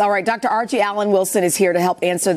All right, Dr. Archie Allen Wilson is here to help answer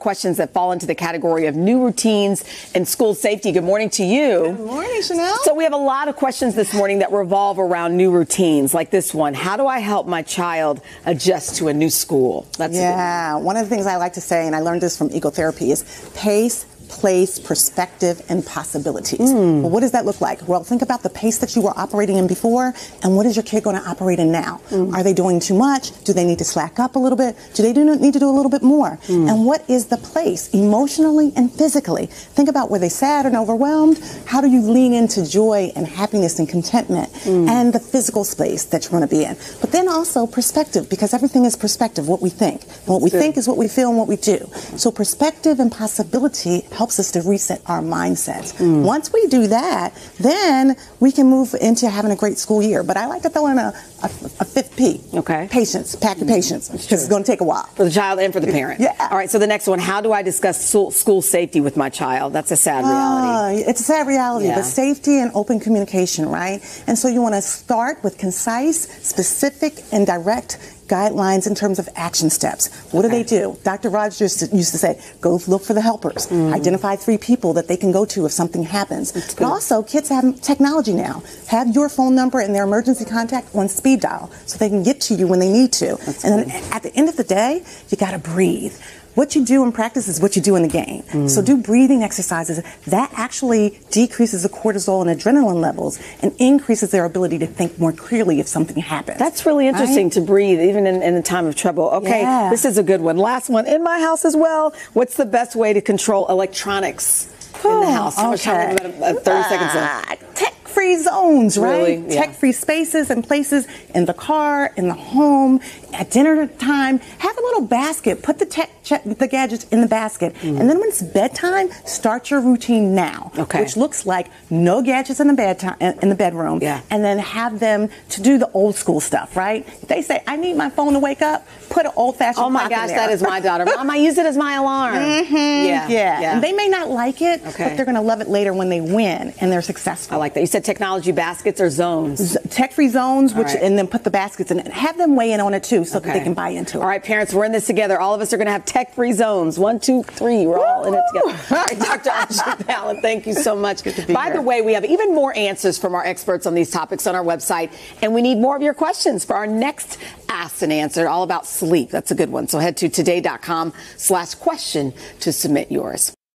questions that fall into the category of new routines and school safety. Good morning to you. Good morning, Chanel. So we have a lot of questions this morning that revolve around new routines, like this one. How do I help my child adjust to a new school? One of the things I like to say, and I learned this from ecotherapy, is pace, place, perspective, and possibilities. Well, what does that look like? Well, think about the pace that you were operating in before, and what is your kid going to operate in now? Are they doing too much? Do they need to slack up a little bit? Do they need to do a little bit more? And what is the place, emotionally and physically? Think about, were they sad and overwhelmed? How do you lean into joy and happiness and contentment and the physical space that you're going to be in? But then also perspective, because everything is perspective, what we think. And what we think is what we feel and what we do. So perspective and possibility helps us to reset our mindsets. Once we do that, then we can move into having a great school year. But I like to throw in a fifth P. Okay. Patience. Pack your patience, because it's going to take a while. For the child and for the parent. Yeah. All right, so the next one, how do I discuss school safety with my child? That's a sad reality. It's a sad reality, Yeah. but safety and open communication, right? And so you want to start with concise, specific, and direct guidelines in terms of action steps. What do they do? Dr. Rogers used to say, go look for the helpers. Identify 3 people that they can go to if something happens. But also, kids have technology now. Have your phone number and their emergency contact on speed dial so they can get to you when they need to. Then at the end of the day, you got to breathe. What you do in practice is what you do in the game. So do breathing exercises. That actually decreases the cortisol and adrenaline levels and increases their ability to think more clearly if something happens. That's really interesting to breathe, even in a time of trouble. Okay, This is a good one. Last one. In my house as well, what's the best way to control electronics in the house? How much time? About 30 seconds in. Tech-free zones, right? Really? Yeah. Tech-free spaces and places in the car, in the home, at dinner time. Have a little basket. Put the gadgets in the basket. And then when it's bedtime, start your routine now. Okay. Which looks like no gadgets in the bedroom. Yeah. And then have them to do the old school stuff, right? If they say, I need my phone to wake up, put an old-fashioned clock Oh my in gosh, there. that is my daughter. Mom, I use it as my alarm. Yeah. And they may not like it, but they're going to love it later when they win and they're successful. I like that. You said technology baskets or zones? Tech-free zones, and then put the baskets in it. Have them weigh in on it too, so that they can buy into it. All right, parents, we're in this together. All of us are going to have tech-free zones. 1, 2, 3. We're all in it together. All right, Dr. Archie Allen, thank you so much. Good to be By here. the way, we have even more answers from our experts on these topics on our website, and we need more of your questions for our next Asked and Answered, all about sleep. That's a good one. So head to today.com/question to submit yours.